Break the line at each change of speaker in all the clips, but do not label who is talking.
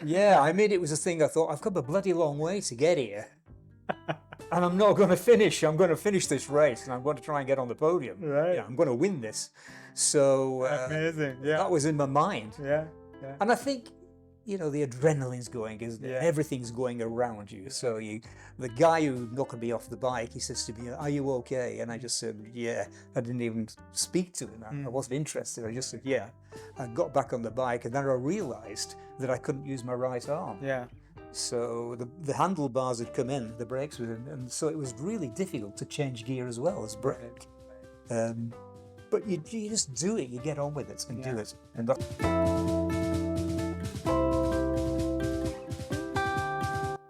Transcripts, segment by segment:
Yeah, I mean, it was a thing. I thought, I've come a bloody long way to get here, and I'm not going to finish. I'm going to finish this race, and I'm going to try and get on the podium.
Right.
I'm going to win this. So
Amazing. Yeah.
that was in my mind.
Yeah. Yeah.
And I think, the adrenaline's going, isn't it?
Yeah.
Everything's going around you. So the guy who knocked me off the bike, he says to me, "Are you okay?" And I just said, "Yeah." I didn't even speak to him. I wasn't interested. I just said, "Yeah." I got back on the bike, and then I realized that I couldn't use my right arm.
Yeah.
So the handlebars had come in, the brakes were in, and so it was really difficult to change gear as well as brake. But you just do it, you get on with it and do it. And that's...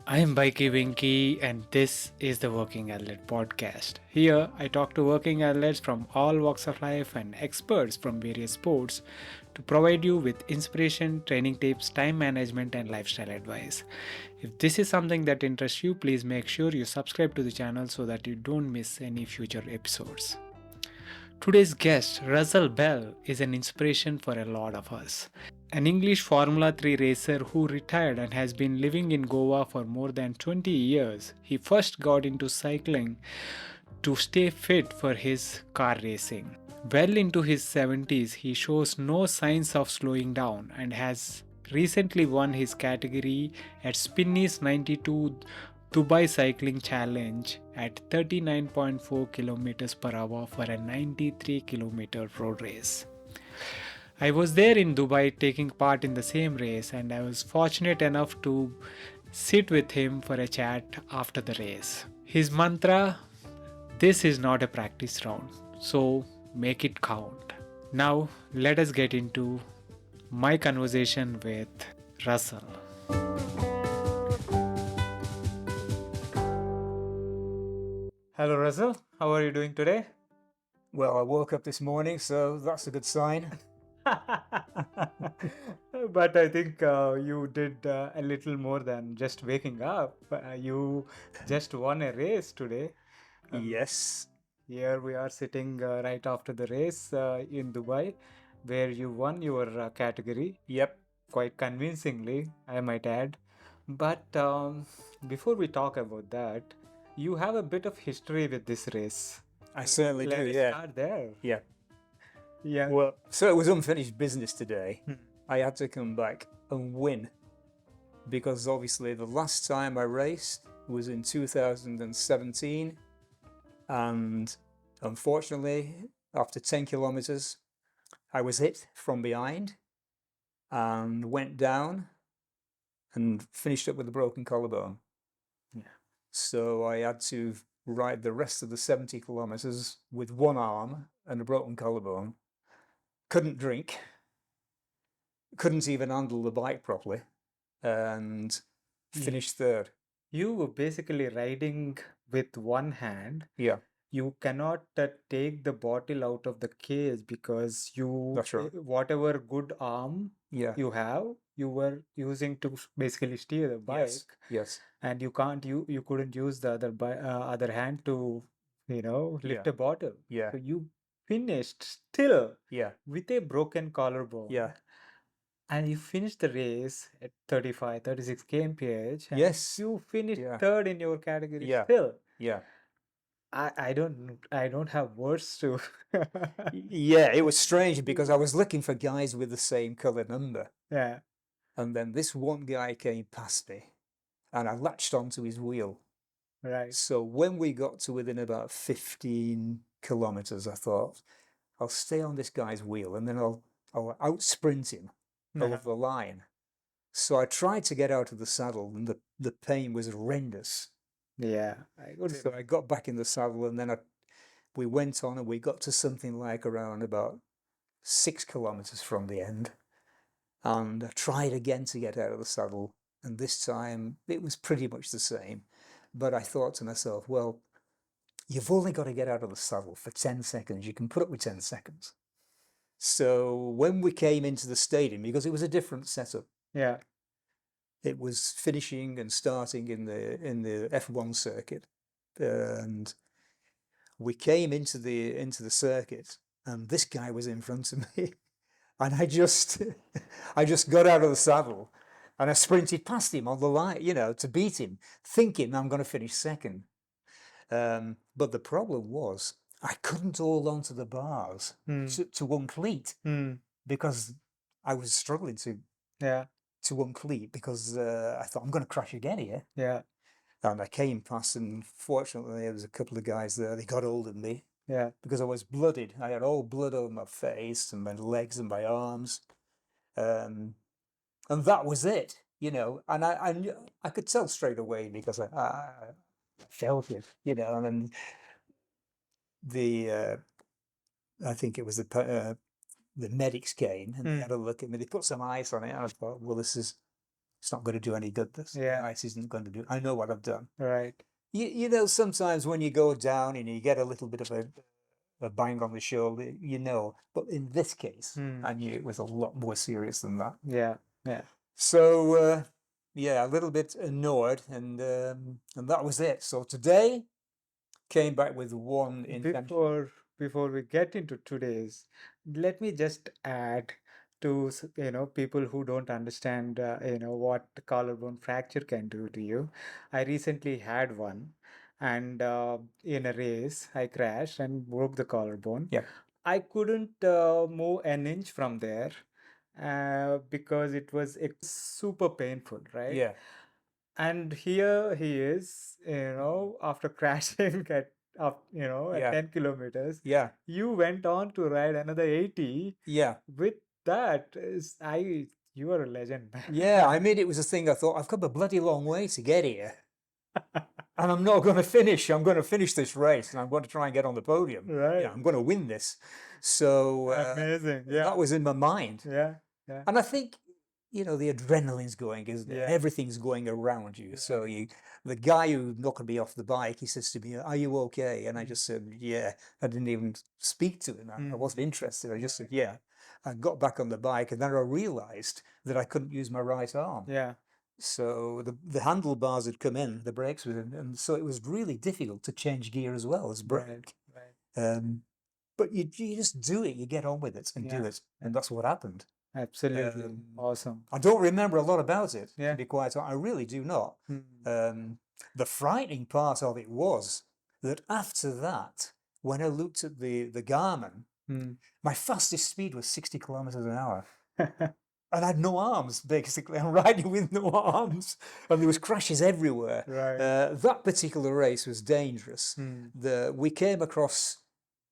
I am Bikey Winky, and this is the Working Athlete Podcast. Here, I talk to working athletes from all walks of life and experts from various sports to provide you with inspiration, training tips, time management, and lifestyle advice. If this is something that interests you, please make sure you subscribe to the channel so that you don't miss any future episodes. Today's guest, Russell Bell, is an inspiration for a lot of us. An English Formula 3 racer who retired and has been living in Goa for more than 20 years. He first got into cycling to stay fit for his car racing. Well into his 70s, he shows no signs of slowing down and has recently won his category at Spinney92 Dubai Cycling Challenge at 39.4 km per hour for a 93 km road race. I was there in Dubai taking part in the same race, and I was fortunate enough to sit with him for a chat after the race. His mantra, "This is not a practice round, so make it count." Now let us get into my conversation with Russell. Hello Russell, how are you doing today?
Well, I woke up this morning, so that's a good sign.
But I think you did a little more than just waking up. You just won a race today.
Yes.
Here we are sitting right after the race in Dubai, where you won your category.
Yep.
Quite convincingly, I might add. But before we talk about that, you have a bit of history with this race.
I certainly do,
Let's
yeah.
start there.
Yeah.
Yeah.
Well, so it was unfinished business today. I had to come back and win because obviously the last time I raced was in 2017, and unfortunately after 10 kilometers I was hit from behind and went down and finished up with a broken collarbone.
Yeah.
So I had to ride the rest of the 70 kilometers with one arm and a broken collarbone. Couldn't drink, couldn't even handle the bike properly, and finished third.
You were basically riding with one hand.
Yeah.
You cannot take the bottle out of the case because
That's right.
whatever good arm you have, you were using to basically steer the bike.
Yes.
And you couldn't use the other hand to lift a bottle.
Yeah.
So you finished still
Yeah.
with a broken collarbone.
Yeah.
And you finished the race at 35, 36 kmph. And
Yes.
you finished
Yeah.
third in your category
Yeah.
still.
Yeah.
I don't have words to.
Yeah, it was strange because I was looking for guys with the same color number.
Yeah.
And then this one guy came past me and I latched onto his wheel.
Right.
So when we got to within about 15 kilometers, I thought, I'll stay on this guy's wheel and then I'll out sprint him over the line. So I tried to get out of the saddle and the pain was horrendous.
Yeah.
So I got back in the saddle and then we went on and we got to something like around about 6 kilometers from the end. And I tried again to get out of the saddle. And this time it was pretty much the same. But I thought to myself, well, you've only got to get out of the saddle for 10 seconds. You can put up with 10 seconds. So when we came into the stadium, because it was a different setup.
Yeah.
It was finishing and starting in the F1 circuit. And we came into the circuit and this guy was in front of me. And I just got out of the saddle And I sprinted past him on the line, you know, to beat him, thinking I'm going to finish second. But the problem was I couldn't hold on to the bars to uncleat because I was struggling
Yeah.
to uncleat because I thought I'm going to crash again here.
Yeah.
And I came past, and fortunately there was a couple of guys there. They got hold of me
Yeah.
because I was blooded. I had all blood over my face and my legs and my arms, and that was it, you know. And I could tell straight away because I felt it, you know. And then the I think it was the medics came and they had a look at me. They put some ice on it, and I thought, well, it's not going to do any good. This
Yeah.
ice isn't going to do. I know what I've done.
Right.
You know, sometimes when you go down and you get a little bit of a bang on the shoulder, you know. But in this case, I knew it was a lot more serious than that.
Yeah. Yeah.
So yeah, a little bit annoyed, and that was it. So today came back with one intention.
Before we get into today's, let me just add to people who don't understand what collarbone fracture can do to you. I recently had one, and in a race I crashed and broke the collarbone.
Yeah.
I couldn't move an inch from there because it was super painful, right?
Yeah.
And here he is, after crashing at
Yeah.
10 kilometers.
Yeah.
You went on to ride another 80.
Yeah.
With that, you are a legend, man.
Yeah. I mean, it was a thing. I thought I've come a bloody long way to get here, and I'm not going to finish. I'm going to finish this race, and I'm going to try and get on the podium.
Right.
Yeah, I'm going to win this. So
Amazing. Yeah.
that was in my mind.
Yeah. Yeah.
And I think, you know, the adrenaline's going, isn't it?
Yeah.
Everything's going around you. So the guy who knocked me off the bike, he says to me, "Are you okay?" And I just said, "Yeah." I didn't even speak to him. I wasn't interested. I just said, "Yeah." I got back on the bike, and then I realized that I couldn't use my right arm.
Yeah.
So the handlebars had come in, the brakes were in, and so it was really difficult to change gear as well as brake.
Right.
But you just do it, you get on with it and do it, and that's what happened.
Absolutely. Awesome.
I don't remember a lot about it,
Yeah.
to be quite honest. I really do not. The frightening part of it was that after that, when I looked at the Garmin, my fastest speed was 60 kilometers an hour. And I had no arms, basically. I'm riding with no arms, and there was crashes everywhere.
Right.
That particular race was dangerous. We came across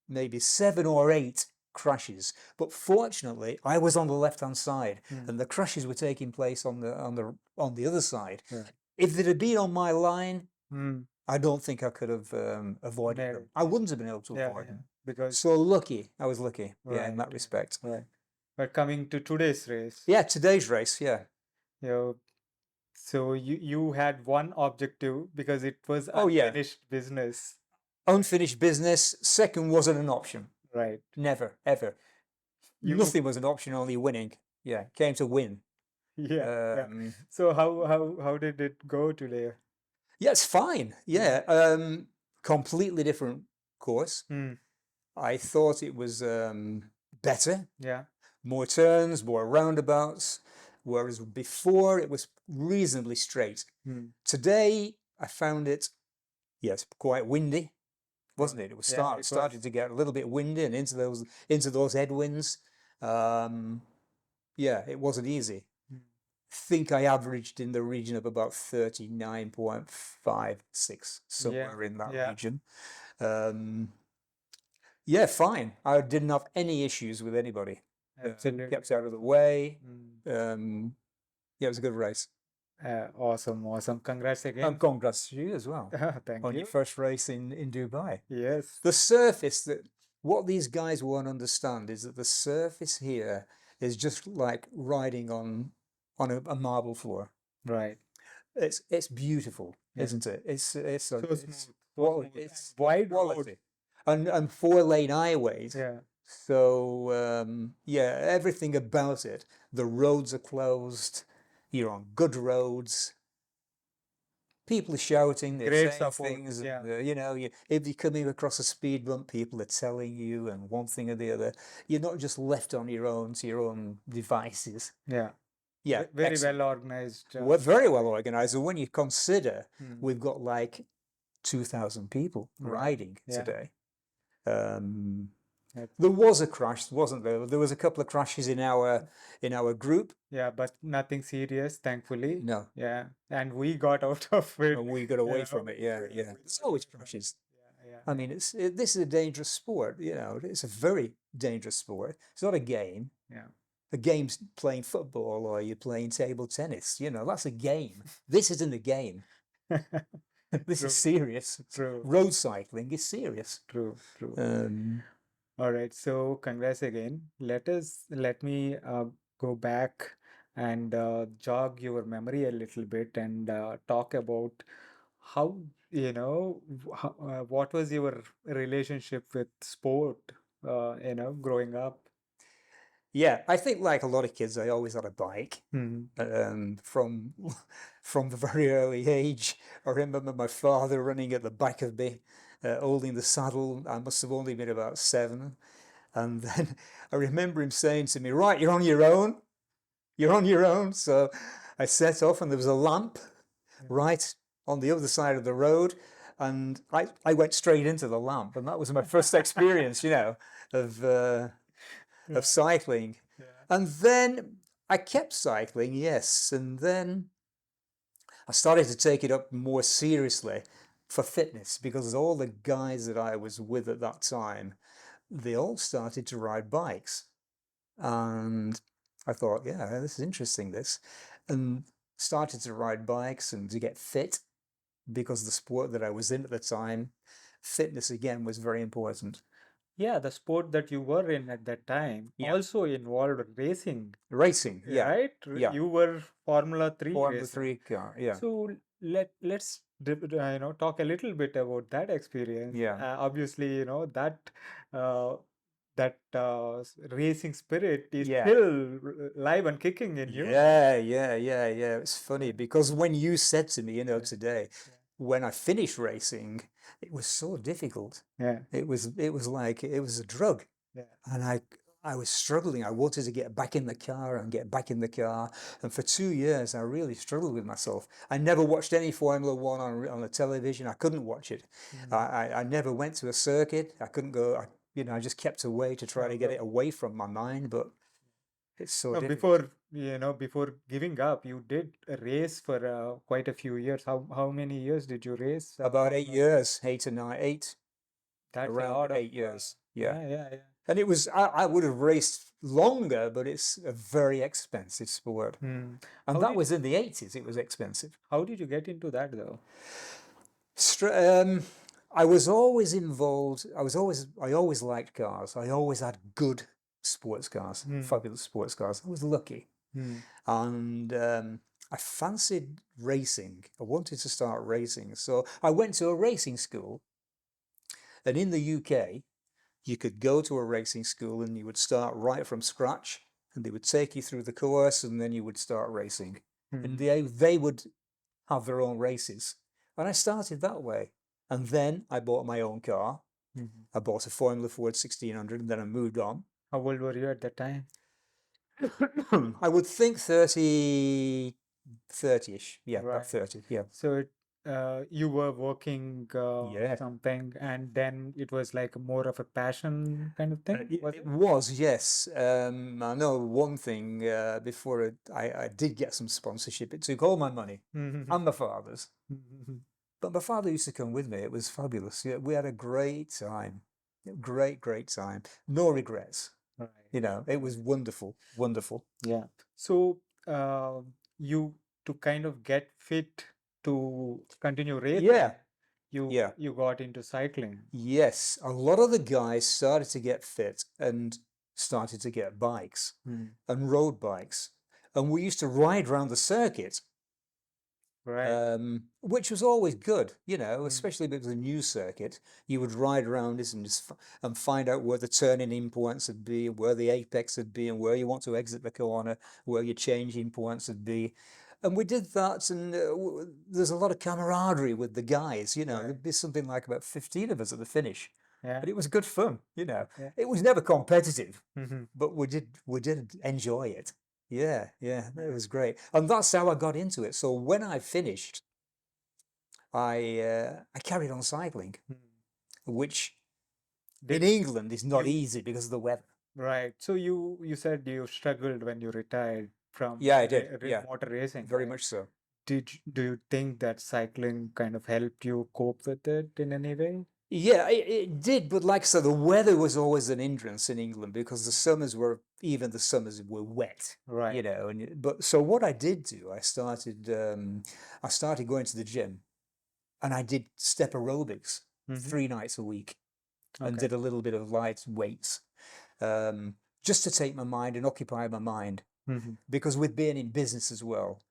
maybe 7 or 8 crashes, but fortunately, I was on the left-hand side, and the crashes were taking place on the other side.
Right.
If they'd have been on my line, I don't think I could have avoided them. I wouldn't have been able to avoid them.
Because
So lucky, I was lucky, yeah, in that respect.
Right. But coming to today's race,
Yeah, today's race, yeah.
So you had one objective because it was
Oh, yeah.
unfinished business.
Unfinished business. Second wasn't an option.
Right.
Never, ever. Nothing was an option, only winning. Yeah, came to win.
Yeah. So how did it go today?
Yeah, it's fine. Yeah, completely different course. I thought it was better.
Yeah.
More turns, more roundabouts, whereas before it was reasonably straight. Today I found it, yes, quite windy, wasn't it? It was started to get a little bit windy and into those headwinds. Yeah, it wasn't easy. Think I averaged in the region of about 39.56, somewhere in that region. Yeah, fine. I didn't have any issues with anybody. Kept out of the way. Yeah, it was a good race.
Awesome. Congrats again.
And congrats to you as well.
Thank
on
you.
your first race in Dubai.
Yes.
The surface, what these guys won't understand is that the surface here is just like riding on a marble floor.
Right.
It's beautiful, isn't it? It's
so
it's
smooth. It's wide
quality. And 4-lane highways.
Yeah.
So yeah, everything about it. The roads are closed. You're on good roads. People are shouting. They're saying things.
Yeah.
And, you know, if you're coming across a speed bump, people are telling you, and one thing or the other. You're not just left on your own to your own devices.
Yeah.
Yeah,
Very
excellent.
well organized.
We're very well organized. And when you consider
Hmm.
we've got like 2,000 people
Right.
riding
Yeah.
today. Um,
Yep.
there was a crash, wasn't there? There was a couple of crashes in our group.
Yeah, but nothing serious, thankfully.
No,
Yeah, and we got out of it.
and we got
You
away
know.
from it. Yeah,
We
yeah.
got
There's
away
always
from it.
crashes.
Yeah,
I mean, this is a dangerous sport. You know, it's a very dangerous sport. It's not a game.
yeah,
A game's playing football or you're playing table tennis. You know, that's a game. This isn't a game.
yeah.
This
True,
is serious.
true,
Road cycling is serious.
true, true.
Um,
All right, so congrats again. Let me go back and jog your memory a little bit and talk about how, what was your relationship with sport, growing up?
yeah, I think like a lot of kids, I always had a bike.
Hmm.
From from the very early age, I remember my father running at the back of me, holding the saddle. I must have only been about 7, and then I remember him saying to me, "Right, you're on your own. You're on your own." So I set off, and there was a lamp right on the other side of the road, and I went straight into the lamp, and that was my first experience,
Yeah,
of cycling.
yeah.
And then I kept cycling, yes, and then I started to take it up more seriously for fitness because all the guys that I was with at that time, they all started to ride bikes. And I thought, yeah, this is interesting, this. And started to ride bikes and to get fit because the sport that I was in at the time, fitness again was very important.
Yeah, the sport that you were in at that time
Yeah.
also involved racing,
Racing, yeah,
right?
yeah.
You were Formula 3
Formula
racing.
3 car, yeah,
So let's talk a little bit about that experience.
yeah.
Obviously, uh, racing spirit is
Yeah.
still live and kicking in you.
Yeah. It's funny
Yeah,
because when you said to me,
yeah,
today,
yeah,
when I finished racing, it was so difficult.
yeah,
It was like it was a drug,
yeah.
and I was struggling. I wanted to get back in the car and get back in the car, and for 2 years I really struggled with myself. I never watched any Formula One on the television. I couldn't watch it.
Mm.
I never went to a circuit. I couldn't go. I just kept away to try
No,
to get it away from my mind, but it's so
no,
difficult.
before giving up, you did a race for quite a few years. How many years did you race?
About 8 years, 8 or 9, 8,
That's a
around
lot of
8 years. Yeah.
yeah.
And it was, I would have raced longer, but it's a very expensive sport.
Hmm.
And
How
that
did
was in the 80s, it was expensive.
how did you get into that though?
Stra- um, I was always involved. I always liked cars. I always had good sports cars,
Hmm.
fabulous sports cars. I was lucky.
Hmm.
And I fancied racing. I wanted to start racing. So I went to a racing school. And in the UK, you could go to a racing school and you would start right from scratch, and they would take you through the course, and then you would start racing. And
Hmm.
they would have their own races. And I started that way. And then I bought my own car.
Mhm.
I bought a Formula Ford 1600, and then I moved on.
How old were you at that time?
I would think 30, 30-ish. Yeah, about
Right.
30. Yeah.
So you were working
Yeah.
something, and then it was like more of a passion kind of thing, was
It
it?
was, yes. I know one thing before I did get some sponsorship. It took all my money
Mhm.
and my father's.
Mhm.
But my father used to come with me. It was fabulous. Yeah, we had a great time. Great time. No regrets.
Right.
It was wonderful, wonderful.
Yeah. So you to kind of get fit to continue racing,
Yeah,
you
yeah,
you got into cycling.
yes. A lot of the guys started to get fit and started to get bikes
Hmm.
and road bikes. And we used to ride around the circuit.
Right.
Which was always good,
Hmm.
especially if it was a new circuit. You would ride around it and find out where the turning in points would be, where the apex would be, and where you want to exit the corner, where your changing points would be. And we did that, and there's a lot of camaraderie with the guys.
Right.
There'd be something like about 15 of us at the finish,
Yeah.
but it was good fun.
Yeah.
It was never competitive,
Mhm.
but we did enjoy it. yeah, it was great. And that's how I got into it. So when I finished, I carried on cycling,
Hmm.
which in
Did
England is not
you
easy because of the weather.
right? So you said you struggled when you retired from
Yeah, I did. Yeah,
motor racing,
very
right?
much so.
Do you think that cycling kind of helped you cope with it in any way?
Yeah, it did, but like I said, the weather was always an hindrance in England because even the summers were wet,
Right.
but so what I did do, I started going to the gym and I did step aerobics
Mm-hmm.
3 nights a week and
Okay.
did a little bit of light weights, just to take my mind and occupy my mind
Mm-hmm.
because with being in business as well,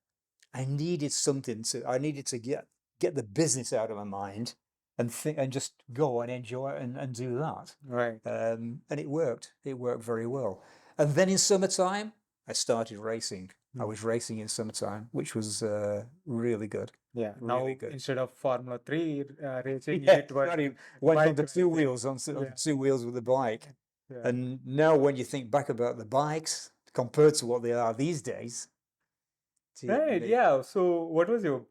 I needed to get the business out of my mind and think and just go and enjoy it and do that.
Right.
And it worked. It worked very well. And then in summertime, I started racing. I
Mm.
was racing in summertime, which was really good.
Yeah.
Really
Now
good.
instead of Formula 3 racing,
Yeah,
it was
started went on
bike
the two
racing.
wheels on
Yeah.
two wheels with the bike.
Yeah.
And now when you think back about the bikes compared to what they are these days, dear
Right.
me,
Yeah. So what was your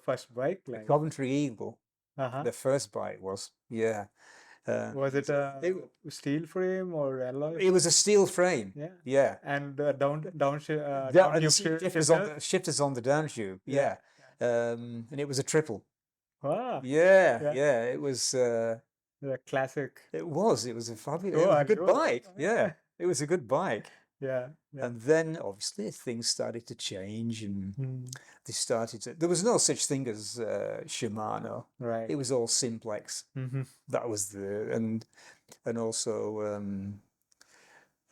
first bike
the
like?
Coventry Eagle,
Uh-huh.
the first bike was, yeah.
Was it a
It,
steel frame or alloy?
it was a steel frame,
Yeah.
yeah.
And
And the
downtube
shifters
shifters.
shifters on the downtube,
Yeah.
yeah. And it was a triple.
Wow.
Yeah,
Yeah.
yeah.
The classic.
It was a fabulous. It
Go
was a
on,
good
go on.
bike. Yeah, it was a good bike.
Yeah. Yeah.
And then obviously things started to change, and
Mm.
they started to. There was no such thing as Shimano.
Right.
It was all Simplex.
Mm-hmm.
That was and also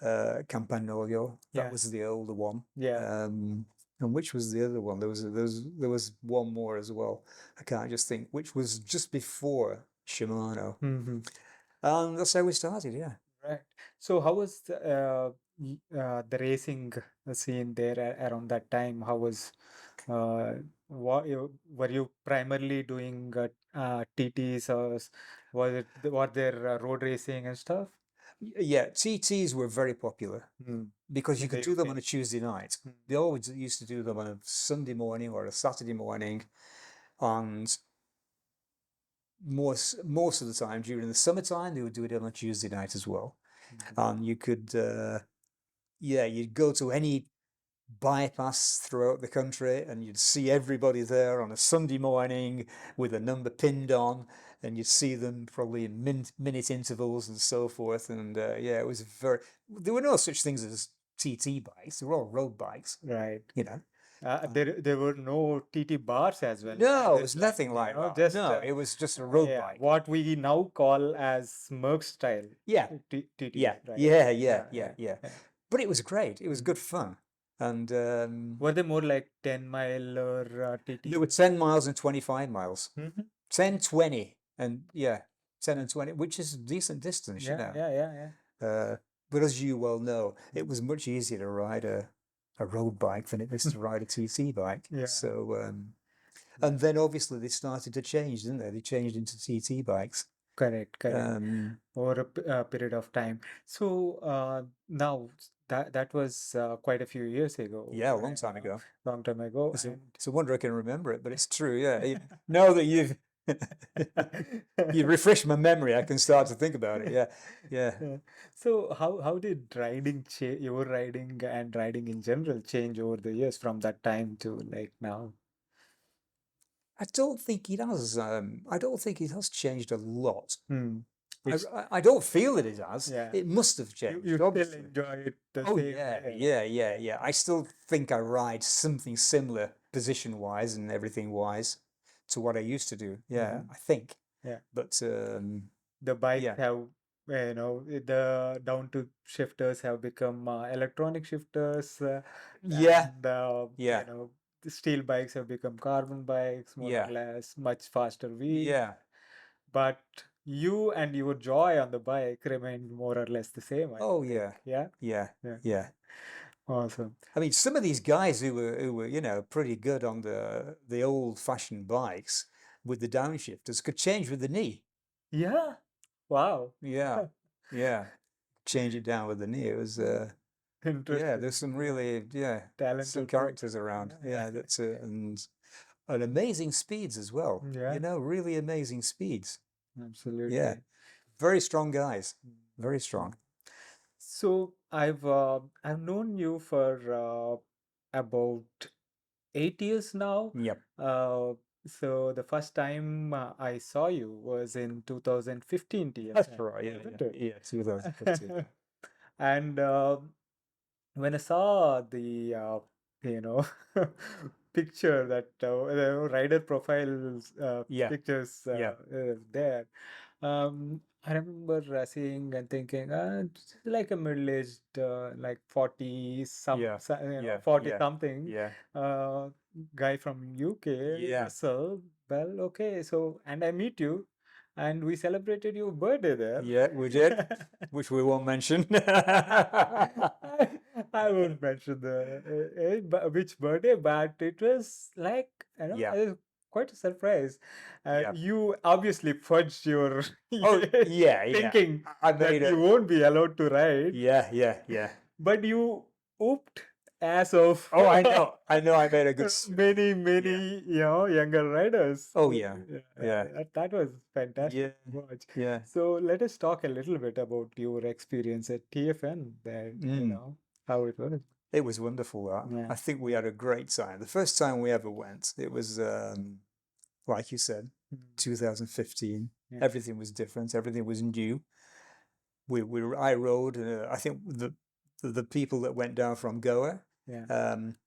Campagnolo. That
Yeah.
was the older one.
Yeah.
And which was the other one? There was one more as well. I can't just think. Which was just before Shimano,
Mm-hmm.
and that's how we started. Yeah.
Right. So how was the racing scene there around that time? How was were you primarily doing TTs, or were there road racing and stuff?
Yeah, TTs were very popular
Mm.
because you
In
could
the
do them
UK.
on a Tuesday night.
Mm.
They always used to do them on a Sunday morning or a Saturday morning, and most of the time during the summertime they would do it on a Tuesday night as well.
Mhm.
And you could, yeah, you'd go to any bypass throughout the country and you'd see everybody there on a Sunday morning with a number pinned on, and you'd see them probably in minute intervals and so forth. And yeah, it was there were no such things as TT bikes, they were all road bikes,
Right.
you know.
There were no TT bars as well at
No, it
this
was
time,
nothing like that.
just
No, it was just a road
yeah,
bike.
what we now call as Merc style
Yeah,
TTs,
yeah,
right?
yeah,
Yeah,
yeah.
yeah.
But it was great. It was
Mm.
good fun. And
Were they more like 10-mile or
there were
TTs?
10 miles and 25 miles.
Mm-hmm.
10, 20, and yeah, 10 and 20, which is a decent distance, you
Yeah,
know.
yeah, yeah, yeah.
But as you well know, it was much easier to ride a road bike than it is to ride a TT bike.
Yeah.
So, and then obviously they started to change, didn't they? They changed into TT bikes.
Correct. Over a period of time. So now that was quite a few years ago.
Yeah, a long time ago.
Long time ago.
It's a wonder I can remember it, but it's true. Yeah, now that you refresh my memory, I can start to think about it. Yeah, yeah.
Yeah. So how did your riding and riding in general change over the years from that time to like now?
I don't think it has. I don't think it has changed a lot.
Hmm. It's
I don't feel that it has.
yeah.
It must have
You
changed,
still
obviously.
enjoy it the
Oh
same
yeah,
way.
yeah. I still think I ride something similar position-wise and everything-wise to what I used to do. Yeah,
Mhm.
I think.
Yeah.
But
The bikes
yeah,
have the down to shifters have become electronic shifters,
yeah,
and
yeah,
the steel bikes have become carbon bikes, more or
yeah,
less, much faster wheels.
yeah.
But you and your joy on the bike remain more or less the same, I
Oh
think.
yeah,
Yeah,
yeah,
yeah,
yeah.
awesome.
I mean, some of these guys who were pretty good on the old-fashioned bikes with the downshifters could change with the knee.
Yeah, wow.
Yeah, yeah. Change it down with the knee. It was
Interesting.
there's some really some
Talented
characters around.
Yeah.
Yeah, that's and amazing speeds as well.
Yeah.
Really amazing speeds.
Absolutely.
Yeah, very strong guys.
Mm.
Very strong.
So I've known you for about 8 years now.
Yep.
Uh, so the first time I saw you was in 2015
That's
TSN,
right. Yeah,
isn't
yeah,
it?
yeah. 2015.
And when I saw the you know picture that the rider profiles
Yeah,
pictures
yeah,
there, I remember seeing and thinking, it's like a middle-aged, like 40
yeah,
40
yeah,
something
yeah,
uh, guy from UK.
yeah,
So, well, okay. So, and I meet you, and we celebrated your birthday there.
yeah. We did, which we won't mention.
I won't mention the which birthday, but it was like,
Yeah,
I was quite a surprise.
yeah.
You obviously fudged your
Oh, yeah, yeah.
thinking
I
that
made
you
it.
won't be allowed to ride,
Yeah, yeah, yeah.
but you whooped ass of
Oh, I know. I know. I made a good.
many,
Yeah.
many, younger riders.
Oh, yeah,
Yeah,
yeah,
that was fantastic
yeah,
to watch.
yeah.
So let us talk a little bit about your experience at TFN there, how it was.
It was wonderful. That
Yeah.
I think we had a great time. The first time we ever went, it was like you said, 2015.
Yeah.
Everything was different. Everything was new. I rode. I think the people that went down from Goa.
Yeah.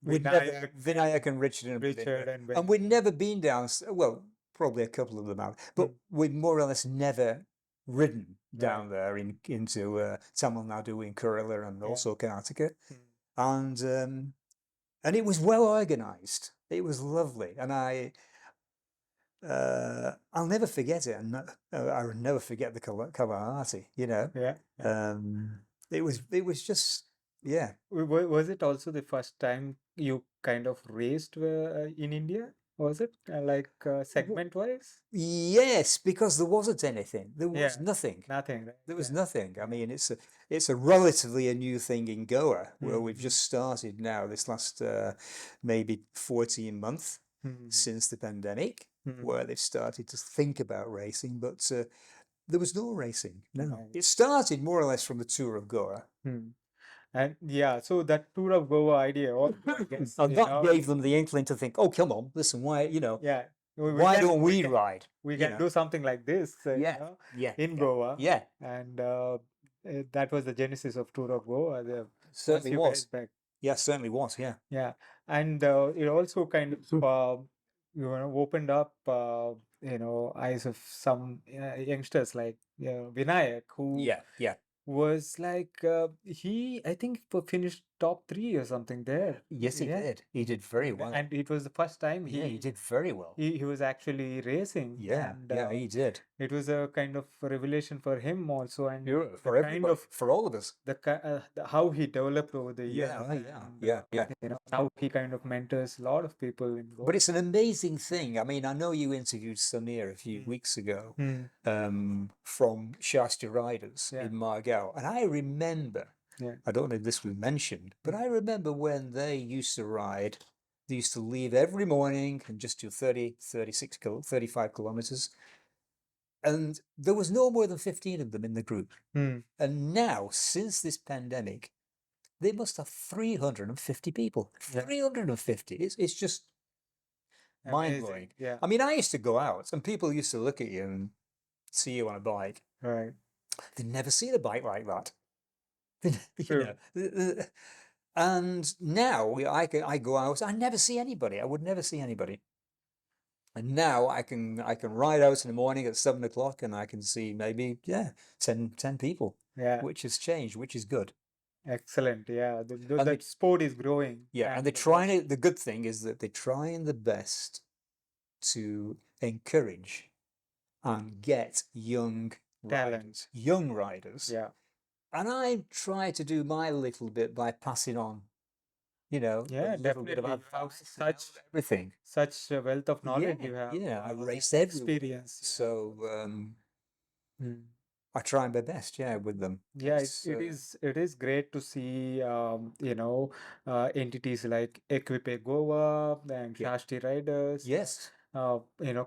We'd never, Vinayak and Richard and
Richard and
and we'd never been down. Well, probably a couple of them have, but we'd more or less never ridden down there into Tamil Nadu in Kerala and also Karnataka, and it was well organized. It was lovely, and I'll never forget it, and I will never forget the Kalahati.
Yeah.
It was just
Was it also the first time you kind of raced in India? Was it like segment wise?
Yes, because there wasn't anything. There
Yeah.
was nothing.
Nothing, right?
There was
Yeah.
nothing. I mean, it's a relatively a new thing in Goa, where we've
Mhm.
just started now this last maybe 14 months
Mhm.
since the pandemic,
Mhm.
where they've started to think about racing, but there was no racing. No,
Right.
it started more or less from the tour of Goa.
And yeah, so that tour of Goa idea also, I guess,
And that gave them the inkling to think, oh, come on, listen, why,
yeah,
why don't we ride?
we can do something like this,
Yeah, yeah,
in
yeah,
Goa.
yeah,
And that was the genesis of tour of Goa. Once
certainly
you
was.
guys back.
Yeah, certainly was. Yeah.
Yeah, and it also kind of opened up eyes of some youngsters like Vinayak, who
Yeah, yeah.
was like I think finished top 3 or something there.
Yes, he
Yeah.
did. He did very well.
And it was the first time
Yeah, he did very well.
he was actually racing.
Yeah,
And
yeah, he did.
it was a kind of revelation for him also, and
For everybody, for all of us.
how he developed over the years.
Yeah, yeah,
and,
yeah, yeah.
how he kind of mentors a lot of people in Goa.
But it's an amazing thing. I mean, I know you interviewed Samir a few weeks ago from Shasta Riders in Margao, and I remember.
Yeah.
I don't know if this was mentioned, but I remember when they used to ride. They used to leave every morning and just do 30, 36, 35 kilometers. And there was no more than 15 of them in the group. And now, since this pandemic, they must have 350 people. 350. It's just mind-blowing.
Yeah.
I mean, I used to go out and people used to look at you and see you on a bike.
Right.
They'd never seen a bike like that.
True.
And now I go out, I never see anybody. I would never see anybody. And now I can ride out in the morning at 7 o'clock and I can see maybe 10 people.
Yeah.
Which has changed, which is good.
Excellent. Yeah. That sport is growing.
Yeah, and they're trying the good thing is that they're trying the best to encourage and get young
talent,
young riders.
Yeah.
And I try to do my little bit by passing on, a little bit of advice, everything.
Such a wealth of knowledge you have.
Yeah, I've raced everywhere.
Experience.
So I try my best, yeah, with them.
Yeah,
It's
it is great to see entities like Equipe Goa and
yeah,
Shasti Riders
yes,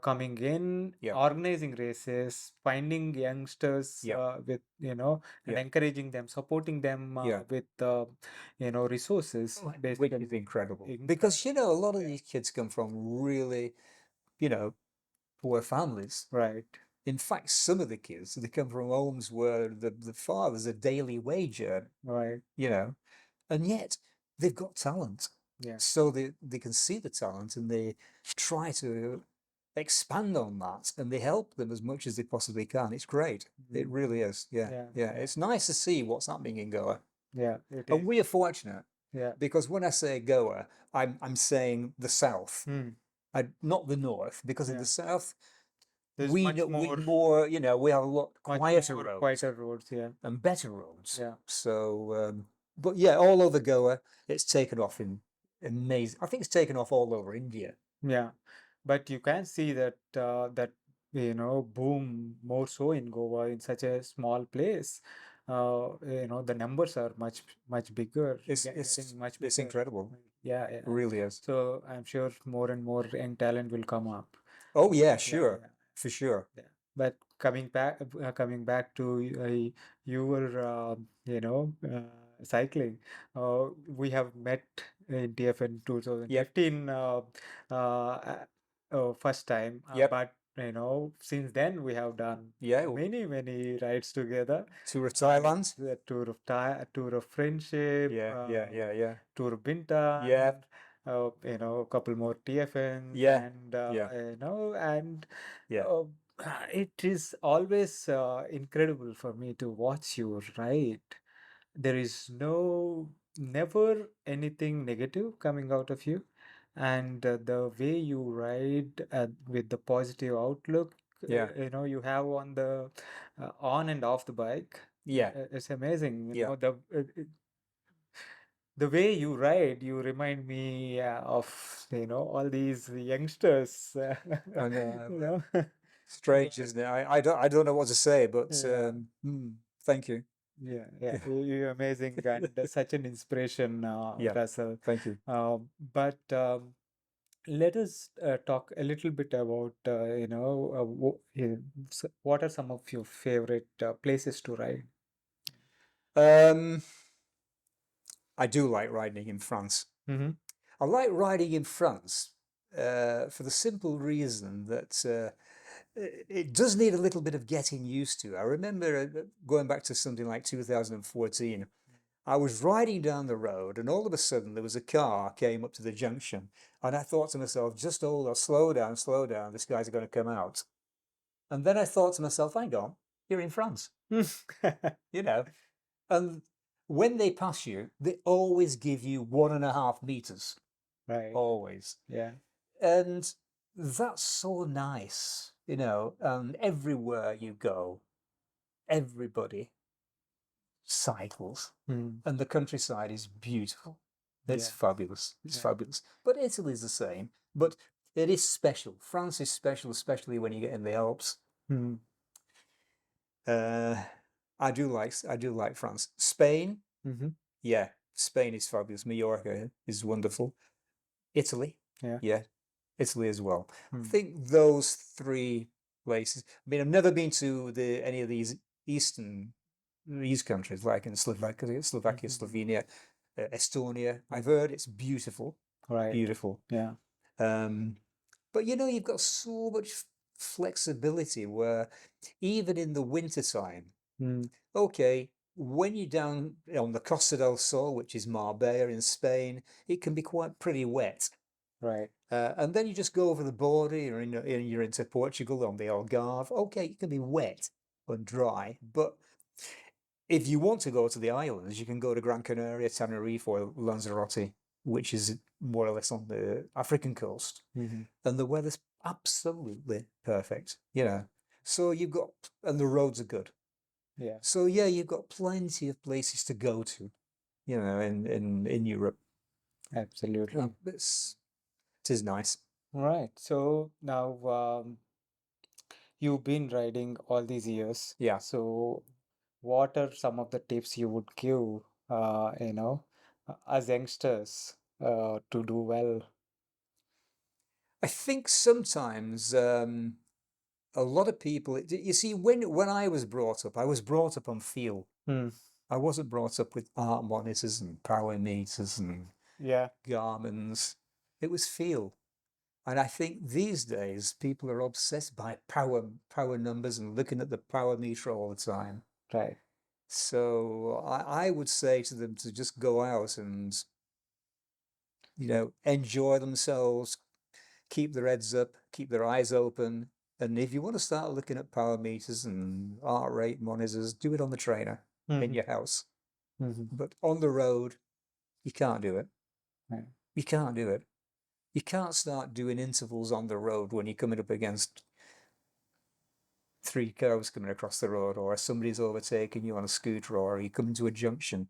coming in,
yeah,
organizing races, finding youngsters
yeah,
with and
yeah,
encouraging them, supporting them
yeah.
with resources,
Which
basically.
is incredible because
Incredible.
a lot of
Yeah.
these kids come from really, you know, poor families.
Right.
In fact, some of the kids, they come from homes where the father's a daily wage earner,
Right.
you know, and yet they've got talent.
Yeah.
So they can see the talent and they try to expand on that and they help them as much as they possibly can. It's great. It
Mm.
really is. Yeah.
Yeah.
Yeah.
Yeah.
It's nice to see what's happening in Goa.
Yeah. It
And
is.
we are fortunate
Yeah.
because when I say Goa, I'm saying the south.
Hmm.
Not the north, because in the
Yeah.
south
There's
we
much
know we
more,
more, we have a lot
much
quieter
more
roads
quieter roads. Yeah.
and better roads.
Yeah.
So, but yeah, all over Goa, it's taken off in amazing. I think it's taken off all over India.
Yeah, but you can see that boom more so in Goa in such a small place. The numbers are much bigger, getting much
It's
bigger.
incredible.
Yeah,
It
yeah.
really is.
So I'm sure more and more young talent will come up.
Oh yeah,
Yeah,
sure,
yeah.
for sure.
Yeah. But coming back to your cycling, we have met in TFN
Yep,
2015 first time,
yep,
but since then we have done
yeah.
many rides together.
Tour of
Uh,
Thailand.
the tour of friendship,
Yeah, yeah, yeah, yeah,
tour of Bintan,
yeah,
a couple more TFNs,
yeah,
and
yeah, yeah.
uh, it is always incredible for me to watch you ride. There is never anything negative coming out of you, and the way you ride with the positive outlook,
Yeah,
you have on the on and off the bike.
yeah,
It's amazing.
yeah.
The way you ride, you remind me of all these youngsters.
I know.
You know,
Strange, isn't it? I don't know what to say, but
yeah.
thank you.
Yeah, yeah,
Yeah,
you're amazing and such an inspiration,
yeah,
Russell.
thank you.
But let us talk a little bit about, what are some of your favorite places to ride?
Um, I do like riding in France.
Mm-hmm.
I like riding in France for the simple reason that it does need a little bit of getting used to. I remember going back to something like 2014. I was riding down the road, and all of a sudden there was a car came up to the junction, and I thought to myself, just hold on, slow down, slow down. This guy's going to come out. And then I thought to myself, hang on, you're in France, you know. And when they pass you, they always give you 1.5 meters,
Right.
always.
Yeah.
And that's so nice, and everywhere you go, everybody cycles,
Mm.
and the countryside is beautiful. It's
Yeah.
fabulous. It's
Yeah.
fabulous. But Italy's the same. But it is special. France is special, especially when you get in the Alps.
Mm.
Uh, I do like France. Spain,
Mm-hmm.
yeah, Spain is fabulous. Mallorca is wonderful. Italy,
Yeah.
yeah, Italy as well. I
Mm.
think those three places. I mean, I've never been to any of these countries, like in Slovakia,
Mm-hmm.
Slovenia, Estonia.
Mm.
I've heard it's beautiful,
Right.
beautiful.
Yeah.
Um, but you've got so much flexibility where even in the winter time,
Mm.
okay, when you're down on the Costa del Sol, which is Marbella in Spain, it can be quite pretty wet.
Right.
And then you just go over the border, you're into Portugal on the Algarve. Okay, it can be wet and dry, but if you want to go to the islands, you can go to Gran Canaria, Tenerife, or Lanzarote, which is more or less on the African coast.
Mm-hmm.
And the weather's absolutely perfect, So and the roads are good.
Yeah.
So yeah, you've got plenty of places to go to, in Europe.
Absolutely.
It is nice.
Right. So now, you've been riding all these years.
Yeah.
So, what are some of the tips you would give, as youngsters, to do well?
I think sometimes a lot of people, you see, when I was brought up on feel.
Hmm.
I wasn't brought up with art monitors and power meters and
Yeah,
Garmin's. It was feel. And I think these days people are obsessed by power numbers and looking at the power meter all the time.
right.
So I would say to them to just go out and, enjoy themselves, keep their heads up, keep their eyes open. And if you want to start looking at power meters and heart rate monitors, do it on the trainer in
Mm-hmm.
your house.
Mm-hmm.
But on the road, you can't do it.
Right.
You can't do it. You can't start doing intervals on the road when you're coming up against 3 cars coming across the road, or somebody's overtaking you on a scooter, or you come to a junction.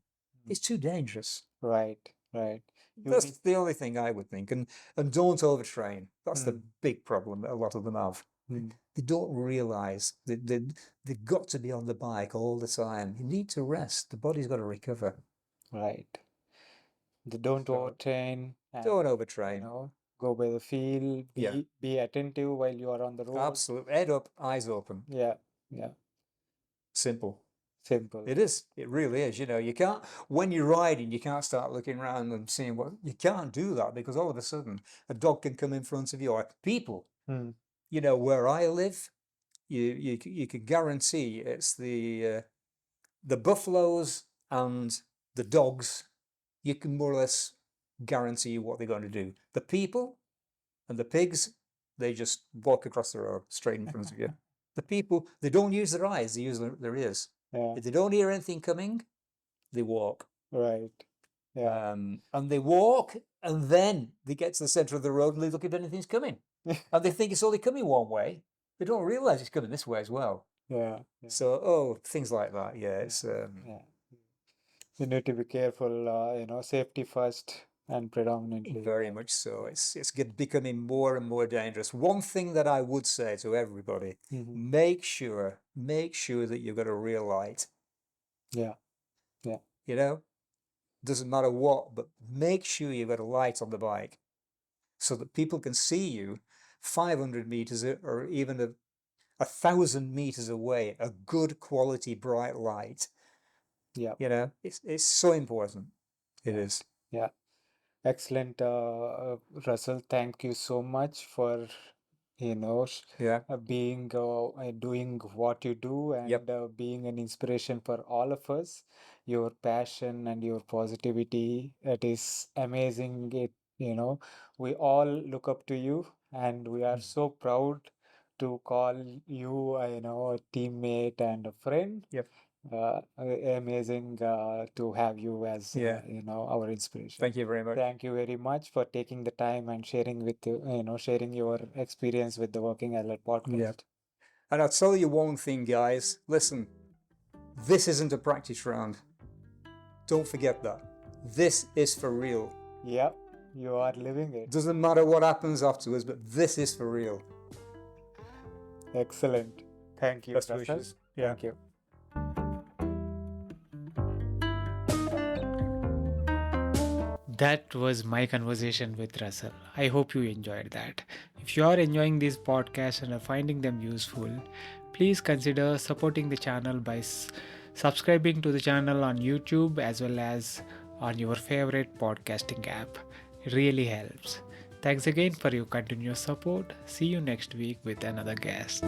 It's too dangerous.
Right, right. You
That's
need,
the only thing I would think. And don't overtrain. That's the
Mm.
big problem that a lot of them have.
Mm.
They don't realize that they've got to be on the bike all the time. You need to rest. The body's got to recover.
Right. They don't
So
overtrain and,
don't overtrain.
go by the feel,
Yeah,
be attentive while you are on the road.
absolutely. Head up, eyes open.
Yeah, yeah.
Simple.
Simple.
It is. It really is. You can't, when you're riding, you can't start looking around and seeing what, you can't do that because all of a sudden a dog can come in front of you or people.
Mm.
Where I live, you can guarantee it's the buffaloes and the dogs. You can more or less guarantee what they're going to do. The people and the pigs, they just walk across the road straight in front of you. The people, they don't use their eyes, they use their ears.
Yeah,
If they don't hear anything coming, they walk.
right. Yeah.
And they walk, and then they get to the center of the road and they look if anything's coming. And they think it's only coming one way. They don't realize it's coming this way as well.
Yeah. Yeah.
So, things like that. Yeah, it's
Yeah. You need to be careful, safety first and predominantly.
very much so. It's becoming more and more dangerous. One thing that I would say to everybody:
Mhm.
make sure that you've got a real light.
Yeah. Yeah.
Doesn't matter what, but make sure you've got a light on the bike so that people can see you 500 meters or even 1,000 meters away. A good quality bright light.
Yeah.
It's so important. It is.
Yeah. Excellent, Russell. Thank you so much for,
Yeah.
doing what you do and
Yep.
being an inspiration for all of us. Your passion and your positivity, it is amazing. We all look up to you, and we are so proud to call you, a teammate and a friend.
Yep.
Amazing to have you as
Yeah.
our inspiration.
Thank you very much.
Thank you very much for taking the time and sharing your experience with the Working Athlete podcast.
Yeah. And I'll tell you one thing, guys. Listen, this isn't a practice round. Don't forget that. This is for real.
Yep, you are living it.
Doesn't matter what happens afterwards, but this is for real.
Excellent. Thank you,
Best
Russell.
wishes. Yeah.
Thank you. That was my conversation with Russell. I hope you enjoyed that. If you are enjoying these podcasts and are finding them useful, please consider supporting the channel by subscribing to the channel on YouTube as well as on your favorite podcasting app. It really helps. Thanks again for your continuous support. See you next week with another guest.